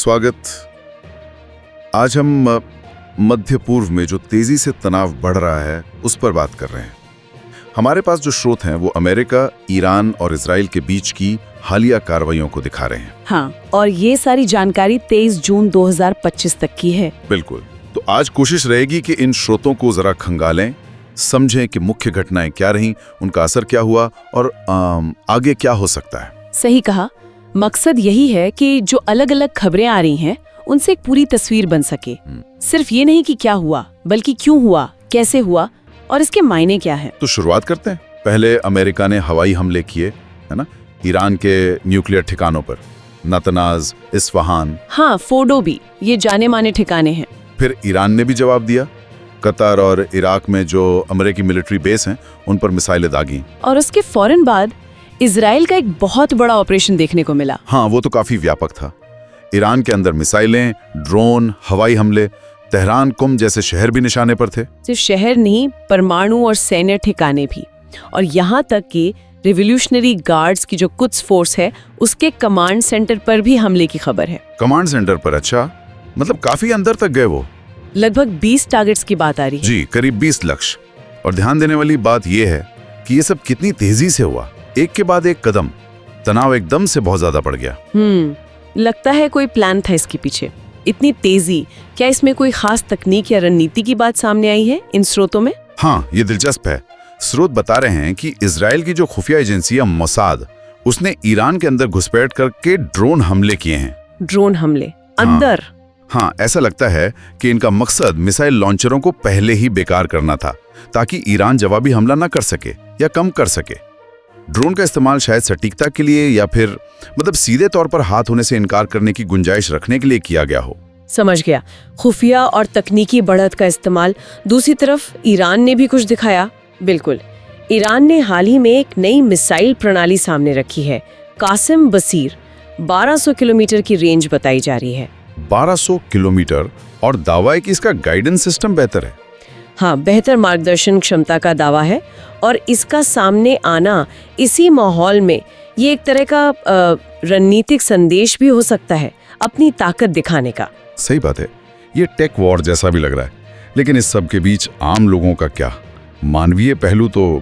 स्वागत। आज हम मध्य पूर्व में जो तेजी से तनाव बढ़ रहा है उस पर बात कर रहे हैं। हमारे पास जो स्रोत हैं वो अमेरिका, ईरान और इजराइल के बीच की हालिया कार्रवाइयों को दिखा रहे हैं। हाँ, और ये सारी जानकारी 23 जून 2025 तक की है। बिल्कुल। तो आज कोशिश रहेगी कि इन स्रोतों को जरा खंगालें, समझें कि मुख्य घटनाएं क्या रहीं, उनका असर क्या हुआ और आगे क्या हो सकता है। सही कहा। मकसद यही है कि जो अलग अलग खबरें आ रही हैं उनसे एक पूरी तस्वीर बन सके। सिर्फ ये नहीं कि क्या हुआ, बल्कि क्यों हुआ, कैसे हुआ और इसके मायने क्या है। तो शुरुआत करते हैं। पहले अमेरिका ने हवाई हमले किए, है ना, ईरान के न्यूक्लियर ठिकानों पर, नातनाज, इस्फहान। हाँ, फोर्डो भी, ये जाने माने ठिकाने हैं। फिर ईरान ने भी जवाब दिया। कतर और इराक में जो अमेरिकी मिलिट्री बेस हैं उन पर मिसाइलें दागी। और उसके फौरन बाद इजराइल का एक बहुत बड़ा ऑपरेशन देखने को मिला। हाँ, वो तो काफी व्यापक था। ईरान के अंदर मिसाइलें, ड्रोन, हवाई हमले, तेहरान, कुम जैसे शहर भी निशाने पर थे। सिर्फ शहर नहीं, परमाणु और सैन्य ठिकाने भी। और यहाँ तक कि रिवॉल्यूशनरी गार्ड्स की जो कुछ फोर्स है उसके कमांड सेंटर पर भी हमले की खबर है। कमांड सेंटर पर? अच्छा, मतलब काफी अंदर तक गए वो। लगभग 20 टारगेट्स की बात आ रही है। जी, करीब 20 लक्ष्य। और ध्यान देने वाली बात यह है कि ये सब कितनी तेजी से हुआ, एक के बाद एक कदम। तनाव एकदम से बहुत ज्यादा बढ़ गया। लगता है कोई प्लान था इसके पीछे। इतनी तेजी, क्या इसमें कोई खास तकनीक या रणनीति की बात सामने आई है इन स्रोतों में? हाँ, ये दिलचस्प है। स्रोत बता रहे हैं कि इजराइल की जो खुफिया एजेंसी है मोसाद, उसने ईरान के अंदर घुसपैठ करके ड्रोन हमले किए हैं। ड्रोन हमले अंदर? हाँ, ऐसा लगता है कि इनका मकसद मिसाइल लॉन्चरों को पहले ही बेकार करना था, ताकि ईरान जवाबी हमला न कर सके या कम कर सके। ड्रोन का इस्तेमाल शायद सटीकता के लिए या फिर मतलब सीधे तौर पर हाथ होने से इनकार करने की गुंजाइश रखने के लिए किया गया हो। समझ गया। खुफिया और तकनीकी बढ़त का इस्तेमाल। दूसरी तरफ ईरान ने भी कुछ दिखाया। बिल्कुल, ईरान ने हाल ही में एक नई मिसाइल प्रणाली सामने रखी है, कासिम बसीर। 1200 किलोमीटर की रेंज बताई जा रही है। 1200 किलोमीटर, और दावा है कि इसका गाइडेंस सिस्टम बेहतर है। हाँ, बेहतर मार्गदर्शन क्षमता का दावा है। और इसका सामने आना इसी माहौल में ये एक तरह का रणनीतिक संदेश भी हो सकता है, अपनी ताकत दिखाने का। सही बात है, ये टेक वॉर जैसा भी लग रहा है। लेकिन इस सब के बीच आम लोगों का क्या? मानवीय पहलू तो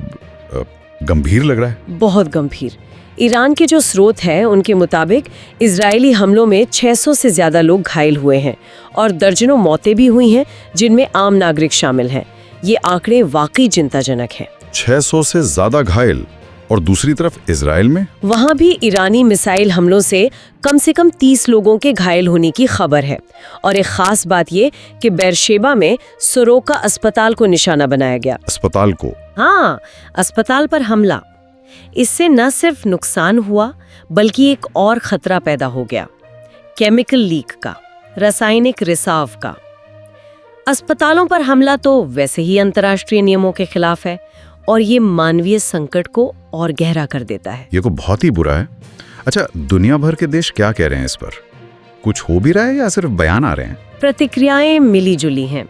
गंभीर लग रहा है। बहुत गंभीर। ईरान के जो स्रोत है उनके मुताबिक इजरायली हमलों में 600 से ज्यादा लोग घायल हुए हैं और दर्जनों मौतें भी हुई हैं, जिनमें आम नागरिक शामिल हैं। ये आंकड़े वाकई चिंताजनक हैं। 600 से ज्यादा घायल, और दूसरी तरफ इजराइल में वहां भी ईरानी मिसाइल हमलों से कम 30 लोगों के घायल होने की खबर है। और एक खास बात ये कि बेरशेबा में सोरोका अस्पताल को निशाना बनाया गया। अस्पताल को? हाँ, अस्पताल पर हमला। इससे न सिर्फ नुकसान हुआ बल्कि एक और खतरा पैदा हो गया, केमिकल लीक का, रासायनिक रिसाव का। अस्पतालों पर हमला तो वैसे ही अंतर्राष्ट्रीय नियमों के खिलाफ है और ये मानवीय संकट को और गहरा कर देता है। ये तो बहुत ही बुरा है। अच्छा, दुनिया भर के देश क्या कह रहे हैं इस पर? कुछ हो भी रहा है या सिर्फ बयान आ रहे हैं? प्रतिक्रियाएं मिली जुली हैं।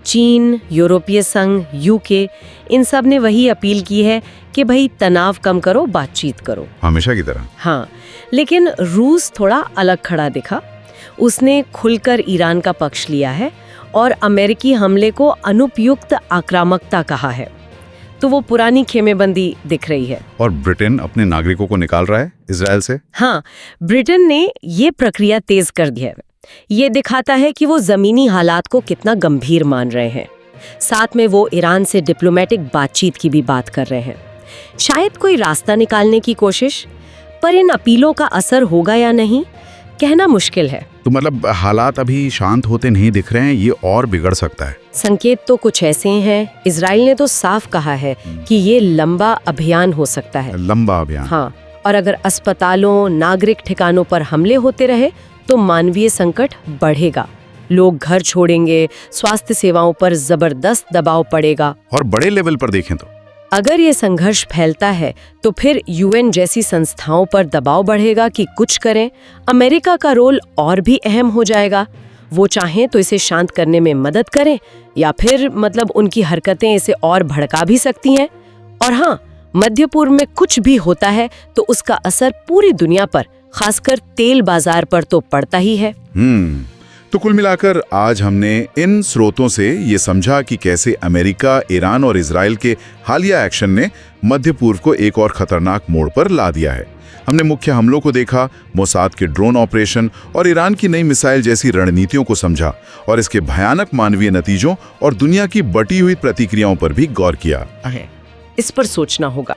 चीन, यूरोपीय संघ, यूके, इन सब ने वही अपील की है कि भाई तनाव कम करो, बातचीत करो, हमेशा की तरह। हाँ, लेकिन रूस थोड़ा अलग खड़ा दिखा। उसने खुलकर ईरान का पक्ष लिया है और अमेरिकी हमले को अनुपयुक्त आक्रामकता कहा है। तो वो पुरानी खेमेबंदी दिख रही है। और ब्रिटेन अपने नागरिकों को निकाल रहा है इजराइल से? हाँ, ब्रिटेन ने ये प्रक्रिया तेज कर दी है। ये दिखाता है कि वो जमीनी हालात को कितना गंभीर मान रहे हैं। साथ में वो ईरान से डिप्लोमेटिक बातचीत की भी बात कर रहे हैं, शायद कोई रास्ता निकालने की कोशिश। पर इन अपीलों का असर होगा या नहीं, कहना मुश्किल है। तो मतलब हालात अभी शांत होते नहीं दिख रहे हैं, ये और बिगड़ सकता है। संकेत तो कुछ ऐसे हैं। इजराइल ने तो साफ कहा है कि ये लंबा अभियान हो सकता है। लंबा अभियान? हाँ, और अगर अस्पतालों, नागरिक ठिकानों पर हमले होते रहे तो मानवीय संकट बढ़ेगा। लोग घर छोड़ेंगे, स्वास्थ्य सेवाओं पर जबरदस्त दबाव पड़ेगा। और बड़े लेवल पर देखें तो अगर ये संघर्ष फैलता है तो फिर यूएन जैसी संस्थाओं पर दबाव बढ़ेगा कि कुछ करें। अमेरिका का रोल और भी अहम हो जाएगा। वो चाहें तो इसे शांत करने में मदद करें या फिर मतलब उनकी हरकतें इसे और भड़का भी सकती हैं। और हाँ, मध्य पूर्व में कुछ भी होता है तो उसका असर पूरी दुनिया पर खासकर तेल बाजार पर तो पड़ता ही है। तो कुल मिलाकर आज हमने इन स्रोतों से ये समझा कि कैसे अमेरिका, ईरान और इजराइल के हालिया एक्शन ने मध्य पूर्व को एक और खतरनाक मोड़ पर ला दिया है। हमने मुख्य हमलों को देखा, मोसाद के ड्रोन ऑपरेशन और ईरान की नई मिसाइल जैसी रणनीतियों को समझा और इसके भयानक मानवीय नतीजों और दुनिया की बटी हुई प्रतिक्रियाओं पर भी गौर किया। इस पर सोचना होगा।